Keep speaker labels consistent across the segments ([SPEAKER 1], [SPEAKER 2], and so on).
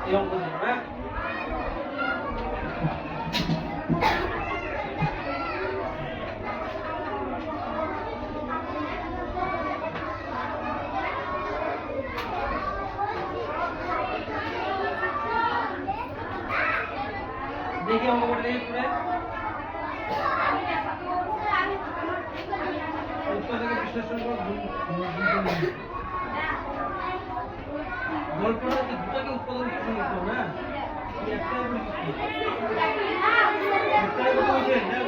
[SPEAKER 1] এই অঙ্ক দিন হ্যাঁ দেখি অঙ্ক করে দেখি পুরো উত্তর থেকে বিশ্লেষণ করো গল্পটা কি দুটাকে উৎপাদন করতে হবে না একটাই বলছি একটাই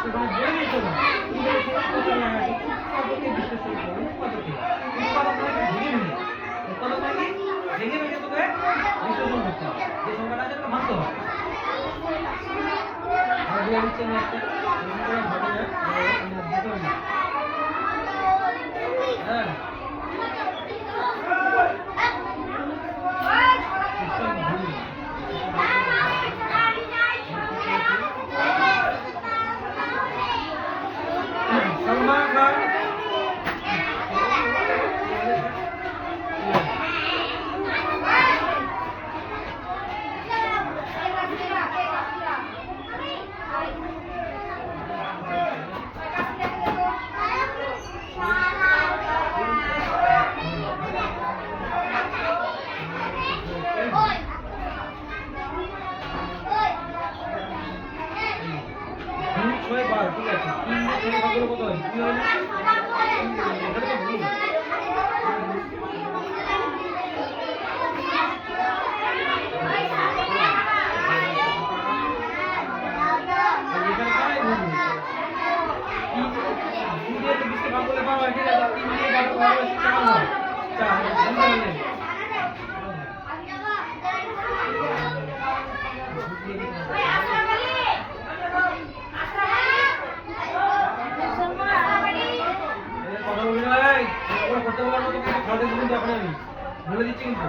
[SPEAKER 1] সেখানে বলেই তো না উৎপাদন লাগে উৎপাদকে বিশ্লেষণ করো উৎপাদকে উৎপাদন মানে ভেঙে ভেঙে উৎপাদন মানে ভেঙে ভেঙে তোকে বিশ্লেষণ করতে হবে যে সংখ্যাটা যেন ভাঙতে হবে আর দিয়ে দিচ্ছে না একটা হবে না হ্যাঁ सलमान खान ছয় বার ঠিক আছে তিন ছয় ভাগের কত হয় কি হয় না এটা তো ভুল এখানে কাই ভুল তিন দিয়ে তো বিশে ভাগ করলে পাওয়া যায় ঠিক আছে তিন দিয়ে ভাগ করলে 4 হয় 4 হয় বলে দিচ্ছি কিন্তু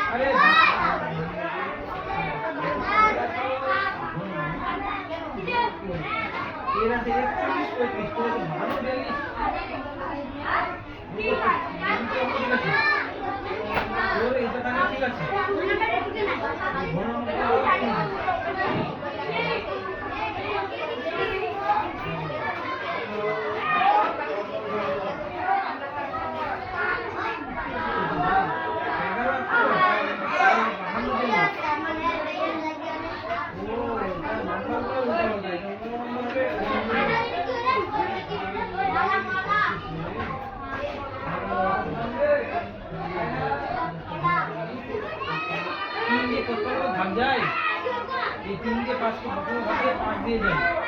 [SPEAKER 1] अरे तेरह से 41 35 করে তো ভালো 42 ওরে এটা তাহলে ঠিক আছে भाग जाए ये 3 के 5 को भागो भागे 5 दिए जाए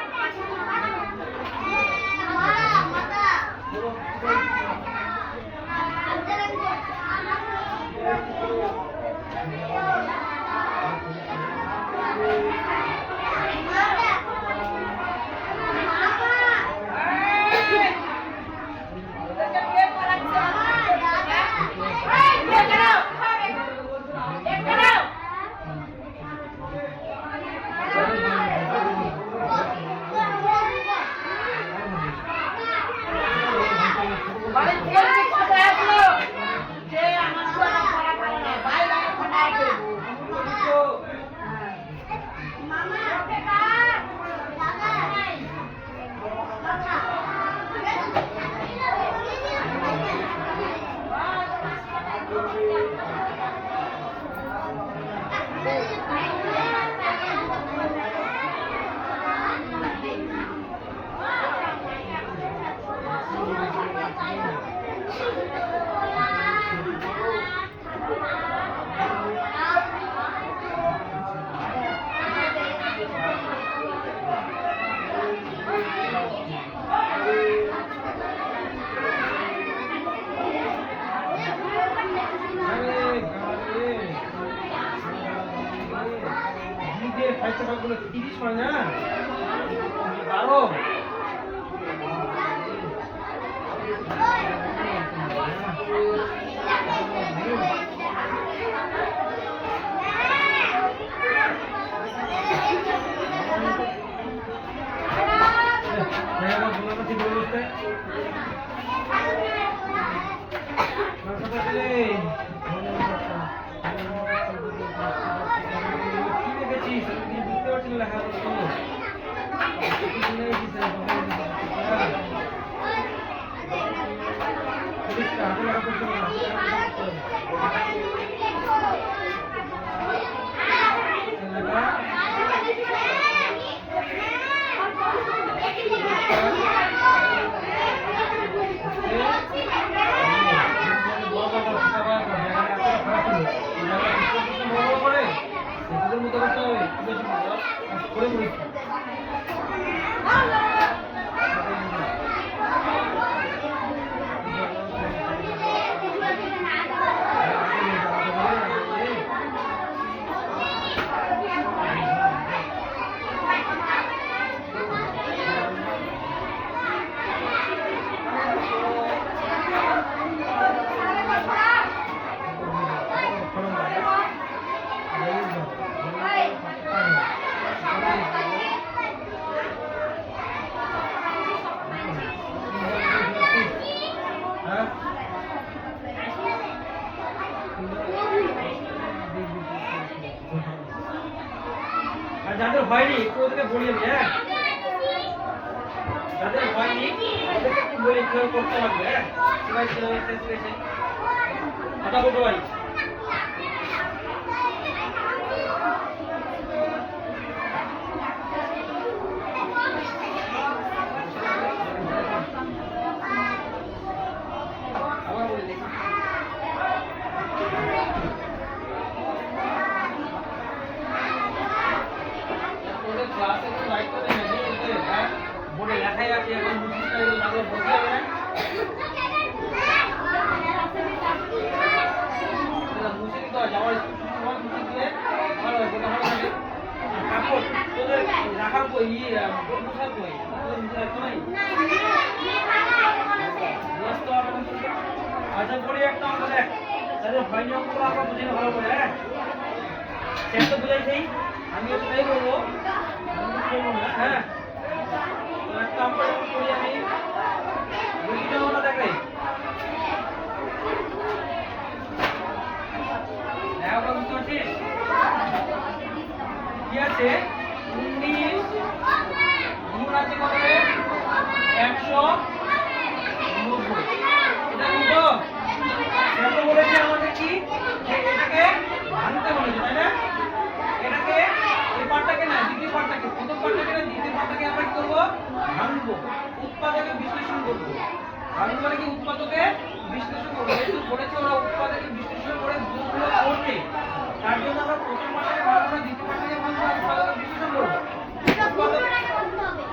[SPEAKER 1] খাইতে পারগুলো 30 হয় না 12 লেখা হয়নি একটু ওদেরকে বলি আমি, হ্যাঁ যাদের হয়নি ওদেরকে একটু বলি কিভাবে করতে পারবে, হ্যাঁ সবাই শেষ পেয়েছে কথা বলতে পারি। বোর্ডে লেখাই আছে এখন মুসিদটা আগে বসে যাবে না মুছে দিতে হয় যাওয়ার সময় মুছে দিয়ে ভালো হয় বোর্ডটা ভালো থাকে। কাপড় তোদের রাখার বই বোর্ড বসার বই তোদের মুছে রাখতে নাই ব্যস্ত হবে না। আচ্ছা বলি একটা অঙ্ক দেখ তাদের হয়নি অঙ্কগুলো আমরা বুঝে ভালো করে, হ্যাঁ স্যার তো বুঝাইছেই আমিও সেটাই করবো না, হ্যাঁ একটা অঙ্ক করি আমি বুঝি জমাটা দেখে দেখা বুঝতে পারছিস কি আছে 19 গুণ আছে কত 190 এটা কিন্তু স্যার তো বলেছে আমাদের কি যে এটাকে ভাঙতে বলেছে তাই না, এটাকে এই পার্টটাকে না দ্বিতীয় পার্টটাকে প্রথম পার্টটাকে না দ্বিতীয় পার্টটাকে আমরা কি করব ভাঙবো উৎপাদকে বিশ্লেষণ করব। ভাঙবো মানে কি উৎপাদকে বিশ্লেষণ করব যেহেতু বলেছে ওরা উৎপাদকে বিশ্লেষণ করে গুণগুলো করতে তার জন্য আমরা প্রথম পার্টটাকে ভাঙবো না দ্বিতীয় পার্টটাকে ভাঙবো উৎপাদকে বিশ্লেষণ করব।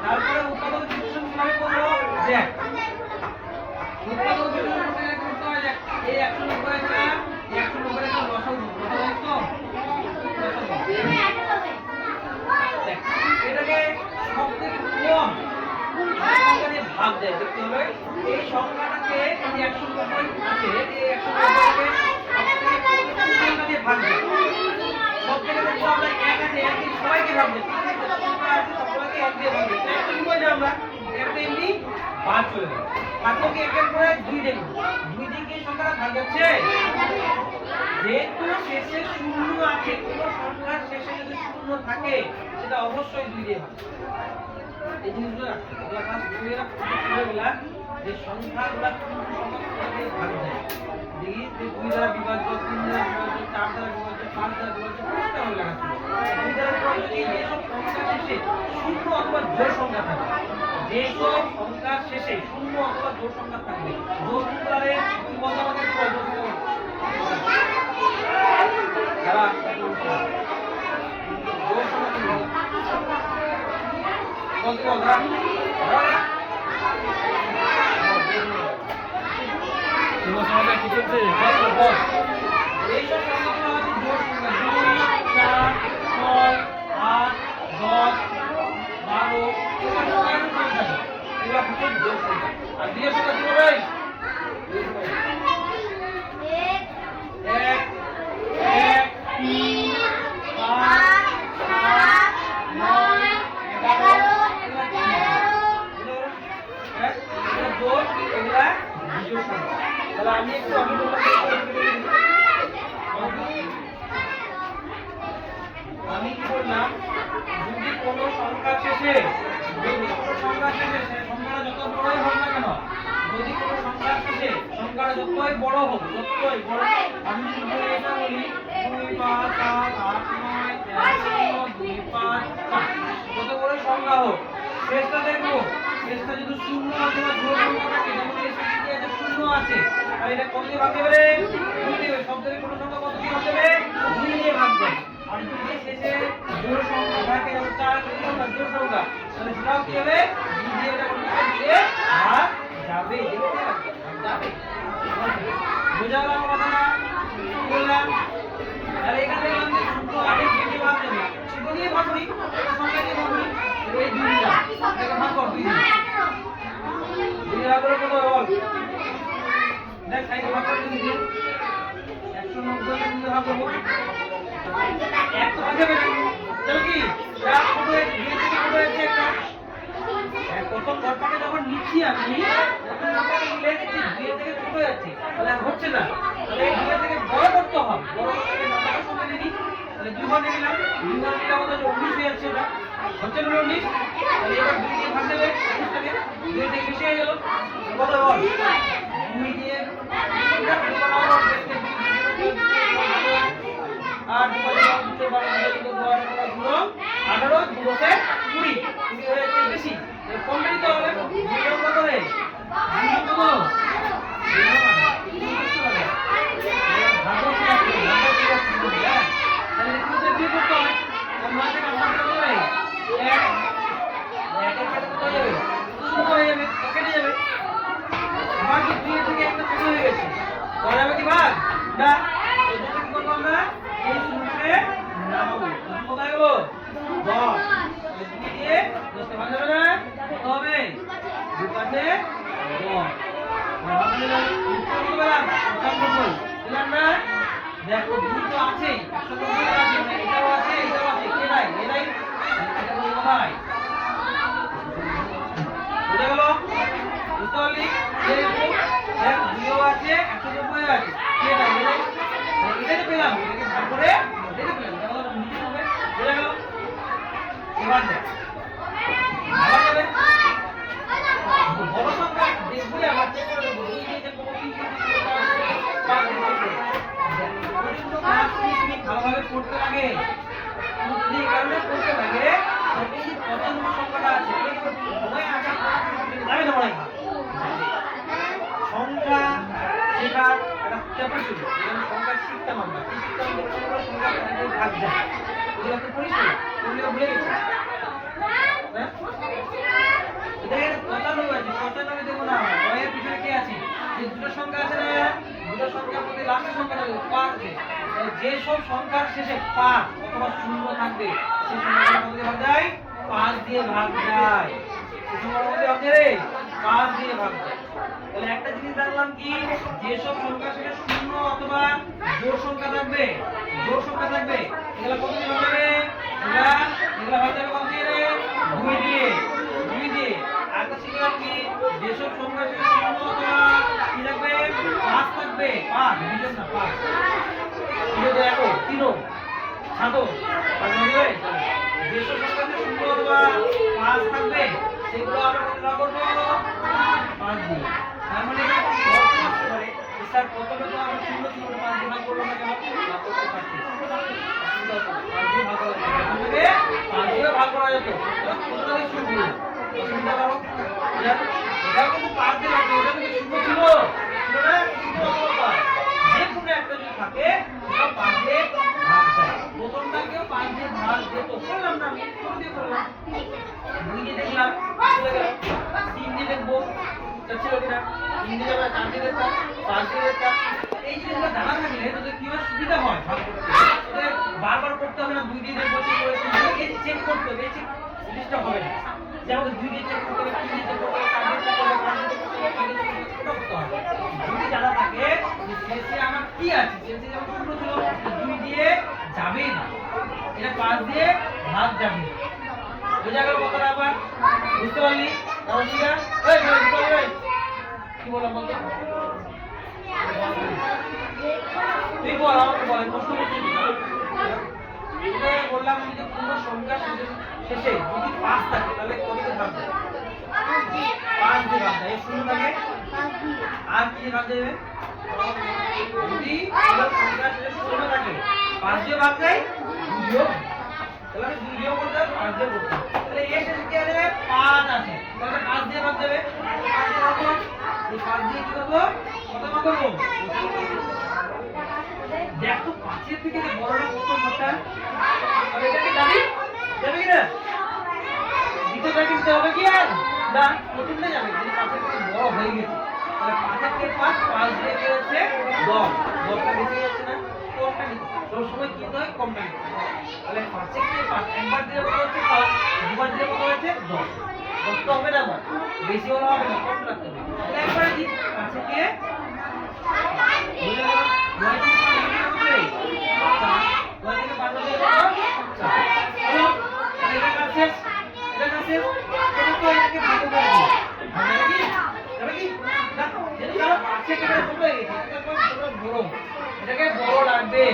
[SPEAKER 1] তারপরে উৎপাদকে বিশ্লেষণ কিভাবে করব দেখ উৎপাদক বিশ্লেষণ করতে গেলে করতে হয় দেখ এই 190 আছে 190 এর লসাগু কথা বলছ তো এটাকে সবথেকে কম সংখ্যা দিয়ে ভাগ দেয় দেখতে হবে এই সংখ্যাটাকে এই 190 আছে এই 190 কে সবথেকে কম সংখ্যা দিয়ে ভাগ দেয় সবথেকে দেখো আমরা 1 আছে 1 দিয়ে সবাইকে ভাগ দেয় সংখ্যা আছে সবাইকে 1 দিয়ে ভাগ দেয় তাই কি বলে আমরা একটা এমনি বাদ চলে যায় বাদকে একের পরে 2 দেখব 2 দিয়ে কি সংখ্যাটা ভাগ যাচ্ছে যেহেতু শেষে শূন্য আছে কোন সংখ্যার শেষে যদি শূন্য থাকে সেটা অবশ্যই 2 দিয়ে ভাগ এই জিনিসগুলো এগুলা ক্লাস 2 এর ছোটবেলা যে সংখ্যাগুলো কোন সংখ্যা দিয়ে ভাগ যায় দেখি যে 2 দ্বারা বিভাজ্য 3 দ্বারা বিভাজ্য 4 দ্বারা বিভাজ্য 5 দ্বারা বিভাজ্য কোনটা হলো লাগাচ্ছি 2 দ্বারা বিভাজ্য এই যে সব সংখ্যা শেষে শূন্য অথবা জোড় সংখ্যা থাকে যে সব সংখ্যার শেষে শূন্য অথবা জোড় সংখ্যা থাকবে জোড় সংখ্যারে কি বলতে আমাকে একটু বলতে যারা জোড় সংখ্যা বলতে বলরা তোমার সমাজে কি চলছে বস এই সব সংখ্যাগুলো হচ্ছে জোড় সংখ্যা 2 4 6 8 10 12 এগুলো হচ্ছে জোড় সংখ্যা আর বিজোড় সংখ্যা কি হবে এক এক 3 5 7 9 11 জোড় এগুলা বিজোড় সংখ্যা তাহলে আমি একটু আমি কি বললাম যদি কোনো সংখ্যা শেষে সংখ্যাটা যত বড়ই হোক না কেন যদি কোনো সংখ্যা শেষে সংখ্যাটা যতই বড় হোক যতই বড় আমি শুধু এটা বলি 2 5 7 8 9 10 2 5 7 যত বড় সংখ্যা হোক শেষটা দেখবো শেষটা যদি শূন্য আছে বা জোড় সংখ্যা থাকে যেমন এই শেষে কি আছে শূন্য আছে আর এটা কত দিয়ে ভাগ দেবে 2 দিয়ে সব থেকে ছোট সংখ্যা কত দিয়ে ভাগ দেবে 2 দিয়ে ভাগ দেবে আর যদি শেষে জোড় সংখ্যা থাকে যেমন 4 জোড় সংখ্যা তাহলে সেটাও কি হবে 2 দিয়ে এটা করতে দিয়ে ভাগ যাবে দেখতে যাবে বোঝা গেল আমার কথা না বললাম তাহলে এখান থেকে আমি শুধু আগে দিয়ে ভাগ দেবে শুধু দিয়ে ভাগ করি এটা সংখ্যা দিয়ে ভাগ করি এই 2 দিয়ে এটাকে ভাগ কর 2 দিয়ে ভাগ করে কত বল দেখ সাইডে ভাগ করে দিয়ে 190 কে দিয়ে ভাগ করব এক তো ভাগ হবে না তাহলে কি যা ছোট হয়েছে দিয়ে থেকে ছোট হয়েছে একটা প্রথম ঘরটাকে যখন নিচ্ছি আমি প্রথম ঘরটাকে মিলে দিচ্ছি দিয়ে থেকে ছোট যাচ্ছে তাহলে আর হচ্ছে না তাহলে এই দিয়ে থেকে বড় করতে হবে বড় করতে নাম্বারটা সঙ্গে নিই তাহলে 2 ঘর নিলাম 2 ঘর নিলে আমাদের 19 হয়ে যাচ্ছে এটা হচ্ছে না 19? তাহলে এবার 2 দিয়ে ভাগ দেবে 19টাকে, 2 থেকে বেশি হয়ে গেল কত বল? 2 দিয়ে আর 2 দিয়ে 18 2 তে 20 20 হয়েছে বেশি কম দিতে হবে। 2 কত রে? 2 কত? দেখো দুটো আছে 190 আছে এটাও আছে এটাও আছে কে নাই এরাই এটা বলবো ভাই বুঝা গেল বুঝতে পারলি দেখ দুটো আছে 190 আছে কে নাই এরাই এটাই তো পেলাম এটাকে ভাগ করে এটাই পেলাম তাহলে নিচে হবে বুঝা গেল এবার দেখ আবার যাবে বড় সংখ্যা দেখবি আবার চেক করে দেবো এই যে কোন কি ভালোভাবে পড়তে লাগে এই কারণে পড়তে লাগে এই যে পছন্দ সংখ্যাটা আছে মনে আসা যাবে না মনে সংখ্যা শেখার একটা চ্যাপ্টার ছিল যেমন সংখ্যা শিখতাম আমরা এই শিখতাম আমরা সংখ্যা ভাগ যায় এগুলো তো পড়িস না এগুলো ভুলে গেছিস এটা 95 আছে 95 দেবো না বইয়ের পিছনে কে আছে যে দুটো সংখ্যা আছে না দুটো সংখ্যার মধ্যে লাস্টের সংখ্যাটা 5 আছে যে সব সংখ্যার শেষে 5 অথবা 0 থাকবে সেই সংখ্যাটার মধ্যে ভাগ যায় 5 দিয়ে ভাগ যায় সেই সংখ্যার মধ্যে আছে রে 5 দিয়ে ভাগ যায় তাহলে একটা জিনিস জানলাম কি যে সব সংখ্যার শেষে 0 অথবা জোড় সংখ্যা থাকবে এগুলা কত দিয়ে ভাগ যাবে এগুলা ভাগ যাবে কত দিয়ে রে 2 দিয়ে আরেকটা শিখলাম কি যে সব সংখ্যা শেষে 0 অথবা কি থাকবে 5 থাকবে 5 ডিভিশন না 5 এটা দেখো 3 ছাতো বুঝবে যেসব সংখ্যাতে 0 অথবা 5 থাকবে সেগুলো আমরা কত করব 5 দিয়ে তার মানে এটা কত করে স্যার প্রথমে তো আমরা 0 ছিল 5 দিয়ে ভাগ করব না কেন না করতে পারছি 5 দিয়ে ভাগ করা যাবে 5 দিয়ে ভাগ করা যেত কত দিয়ে শুরু অসুবিধা করো এটা কিন্তু 5 দিয়ে ভাগ এটা কিন্তু 0 ছিল না যে কোনো একটা যদি থাকে সেটা 5 দিয়ে ভাগ যায় প্রথমটাকেও 5 দিয়ে ভাগ দিত করলাম না আমি কোন দিয়ে করলাম 2 দিয়ে দেখলাম চলে গেল 3 দিয়ে দেখবো ছিল কিনা 3 দিয়ে যাবে 4 দিয়ে দেখতাম 5 দিয়ে দেখতাম এই জিনিসগুলো জানা থাকলে তোদের কি হয় সুবিধা হয় ভাগ করতে তোদের বারবার করতে হবে না 2 দিয়ে দেখবো চেক করে এই চেক করতে হবে এই জিনিসটা হবে না যে আমাদের 2 দিয়ে চেক করতে হবে 3 দিয়ে চেক করতে হবে 4 দিয়ে চেক করতে হবে যদি জানা থাকে শেষে আমার কি আছে শেষে যেমন শূন্য ছিল 2 দিয়ে যাবে না এটা 5 দিয়ে ভাগ যাবে বুঝা গেল কথাটা আবার বুঝতে পারলি রশিদা এই বল কি বললাম বলতো তুই বল আমাকে বল প্রশ্ন করছিস এটা বললাম যে পূর্ণ সংখ্যা শেষে যদি 5 থাকে তাহলে কত দিয়ে ভাগ যায় 5 দিয়ে ভাগ যায় এই শূন্য থাকে আর কি দিয়ে ভাগ যাবে যদি সংখ্যা শেষে শূন্য থাকে 5 দিয়ে ভাগ যায় 2 দিয়ে তাহলে 2 দিয়ে করতে 5 দিয়ে করতে তাহলে এর শেষে কি আছে 5 আছে তাহলে 5 দিয়ে ভাগ যাবে 5 দিয়ে ভাগ এই 5 দিয়ে কি করব কত ভাগ করব দেখ তো 5 এর থেকে বড়টা কত মোটা আর এটা কি জানি যাবে কি না দ্বিতীয় প্র্যাকটিস হবে কি আর না প্রথমটা যাবে যদি 5 এর থেকে বড় হয়ে গেছে তাহলে 5 এর থেকে 5 দিয়ে পেয়েছে 10 10টা বেশি যাচ্ছে না কোনটা নিতে সব সময় কি হয় কমটা নিতে তাহলে 5 এর থেকে 5 একবার দিলে কত হচ্ছে 5 দুবার দিলে কত হচ্ছে 10 10 তো হবে না আমার বেশি হলে হবে না কম রাখতে হবে তাহলে একবার দিই 5 এর থেকে বুঝে গেল 9 থেকে 5 কত হবে 4 9 থেকে 5 হলে কত 4 হলো এটা কাছে এটা তো এটাকে ভাগ করে দিই ভাগ কি যাবে কি না যদি কারো 5 থেকে ছোট হয়ে গেছে এটা কোন ছোট বড় এটাকে বড় লাগবে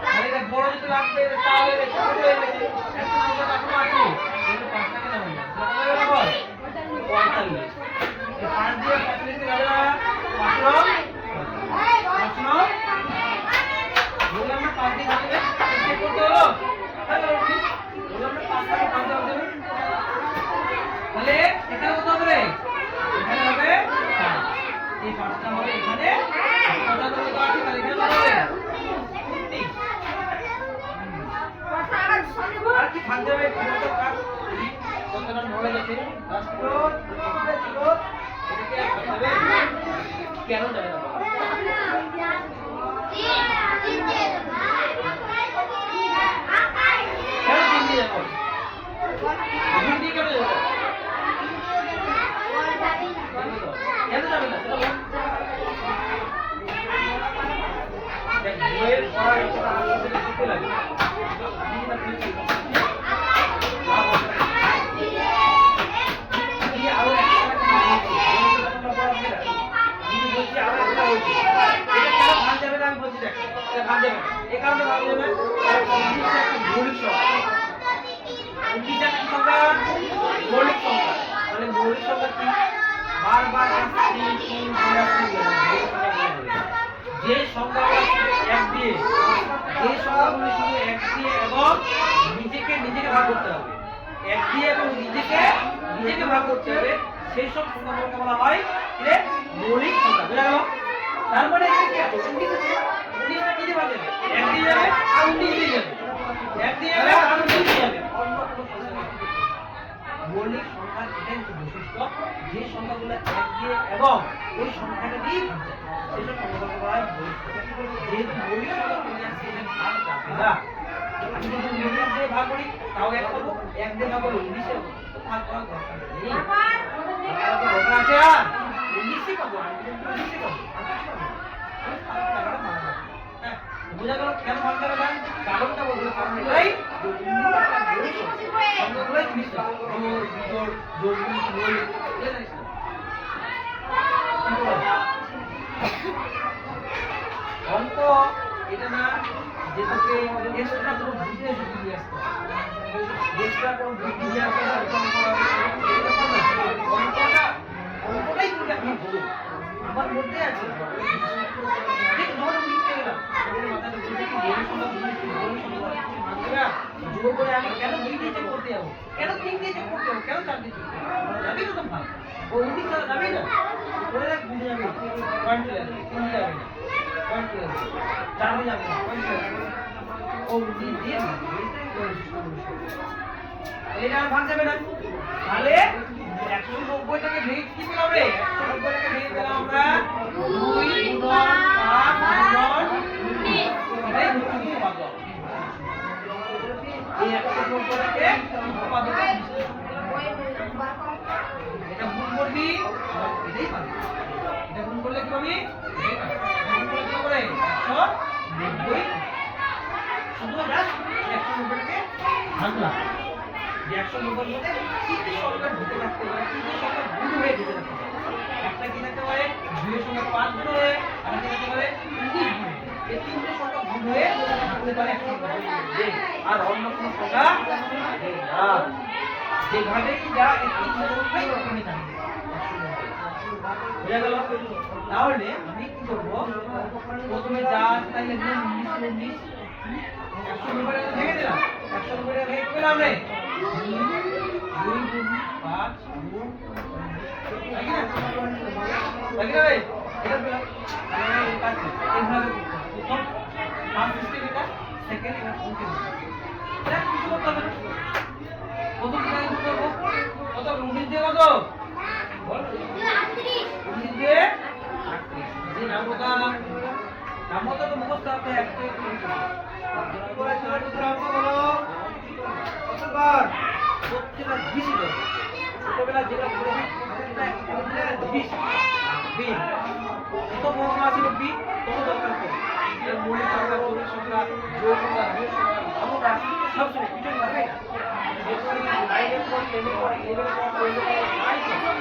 [SPEAKER 1] তাহলে এটা বড় যেতে লাগবে, তাহলে ছোট হয়ে গেছে। একটা সংখ্যা এখনো আছে, কিন্তু 5 টাকা নামাই না। কত হয়ে গেল বল? 45। এই 5 দিয়ে 45 গেল না? 5 বললাম না 5 দিয়ে ভাঙবে, চেক করতে হলো। হ্যাঁ বললাম না 5 টাকা 5 দেওয়া যাবে। তাহলে এখানে কত হবে রে? এখানে হবে 5। এই 5টা হবে এখানে 75 কত আছে, তাহলে এখানে কত হবে? 30। আর কি ভাগ যাবে? কত কাজ কতটা নলেজ আছে? লাস্ট রোড ছিল এটাকে ভাগ যাবে কেন যাবে না? কেন তিন দিয়ে যাবো? তিন দিয়ে কেন যাবো? কেন যাবে না সেটা বল। দেখ বইয়ের পড়া যতটা আসলে শিখতে লাগে আরো ভাগ যাবে না, আমি বলছি দেখ ভাগ যাবে এই কারণে ভাগ যাবে মৌলিক সংখ্যা। 19 একটা সংখ্যা মৌলিক সংখ্যা, মানে মৌলিক সংখ্যা কি? বারবার যে সংখ্যাগুলো এক দিয়ে, যে সংখ্যাগুলো শুধু এক দিয়ে এবং নিজেকে ভাগ করতে হবে, এক দিয়ে এবং নিজেকে ভাগ করতে হবে, সেই সব সংখ্যাগুলোকে বলা হয় যে মৌলিক সংখ্যা। বুঝা গেল? তার মানে এখানে কি আছে? 19 আছে, 19টা কি দিয়ে ভাগ যাবে? এক দিয়ে যাবে আর 19 দিয়ে যাবে, এক দিয়ে যাবে আর 19 দিয়ে যাবে। অন্য কোনো সংখ্যা নেই। মৌলিক সংখ্যার এটাই হচ্ছে বৈশিষ্ট্য, যে সংখ্যাগুলো এক দিয়ে এবং ওই সংখ্যাটা দিয়ে ভাগ যায় সেই সব সংখ্যাগুলোকে বলা হয় মৌলিক সংখ্যা। যেহেতু মৌলিক সংখ্যা চলে আসছে, এটা ভাগ যাবে না। আমি যদি 19 দিয়ে ভাগ করি তাও এক পাবো, এক দিয়ে ভাগ করলে 19 হবে, তো ভাগ করার দরকার নেই। দরকার আছে আর 19ই পাবো, আমি কিন্তু 19ই পাবো। বোঝা গেল কেন ভাগ যাবে না? কারণটা বলবো, কারণ এটাই সংখ্যাগুলোই জিনিসটা জোর বিজোড় যোগ গুণ অঙ্ক এটা না যে তোকে এক্সট্রা কোনো বুঝতে দিয়ে আসতে হবে, এক্সট্রা কোনো বুদ্ধি দিয়ে আসতে হবে, অঙ্কটাই কিন্তু এখন বলুন আমার মধ্যে আছে। ঠিক ধরো লিখতে গেলাম মাথাটা বুঝতে কি জোর করে আমি কেন 2 দিয়ে চেক করতে যাবো, কেন 3 দিয়ে চেক করতে যাবো, কেন 4 দিয়ে চেক করতে যাবো? যাবি তো ভাই ও 19 ছাড়া যাবেই না, করে দেখ বুঝে যাবে, পয়েন্ট চলে আসবে, 3 যাবে না, পয়েন্ট চলে আসবে, 4 যাবে না, পয়েন্ট চলে আসবে, ও 19 দিয়ে এটা আর ভাগ যাবে না। তাহলে 190 টাকে ভেঙে কি পেলাম রে? 190 টাকে ভেঙে পেলাম আমরা 2 গুণন 5 গুণন 19, এটাই হচ্ছে উৎপাদক। এই 190 টাকে উৎপাদক এটা গুণ করবি এটাই পাবি, এটা গুণ করলে কি পাবি? এটাই পাবি। গুণ করলে কি করে? 190 শুধু জাস্ট 190 টাকে ভাঙলাম। 190 মধ্যে কি কি সংখ্যা ঢুকে থাকতে পারে, কি কি সংখ্যা গুণ হয়ে ঢুকে থাকতে পারে? একটা কি থাকতে পারে 2 এর সঙ্গে 5 গুণ হয়ে, আর একটা থাকতে পারে 19 গুণ। এই তিনটে সংখ্যা গুণ হয়ে থাকতে পারে 190 আর অন্য কোনো সংখ্যা নেই না। যেভাবেই যা এই তিনটে সংখ্যাই ওখানে থাকবে 190। বুঝা গেল? তাহলে আমি কি করব? প্রথমে যা আছে তাই লিখব 19 190 টাকা ভেঙে দিলাম, 190 টাকা ভেঙে পেলাম রে 2 গুণ 5 গুণ লাগি না রে? এটা পেলাম। এইভাবে প্রথম ফার্স্ট সিস্টেম এটা, সেকেন্ড এটা কোনটি এটা কিছু করতে হবে না। প্রথম কি আমি করব? কত 19 দিয়ে কত বল? 19 দিয়ে 38। যে নামটা তো মুখস্থ আছে একটা করে ছোট ছোট অঙ্ক বলো কতবার প্রত্যেকটা বেশি দাও। ছোটবেলা যেটা পড়েছি প্রত্যেকটা বেশি বি কত ফর্মুলা আছে বি কত দরকার পড়ে এর মৌলিক সংখ্যা মৌলিক সংখ্যা যোগ সংখ্যা বিয়োগ সংখ্যা আমরা সব সময় কিছু লাগবে না। যেহেতু লাইনের পর টেবিল পর লেভেল পর লেভেল পর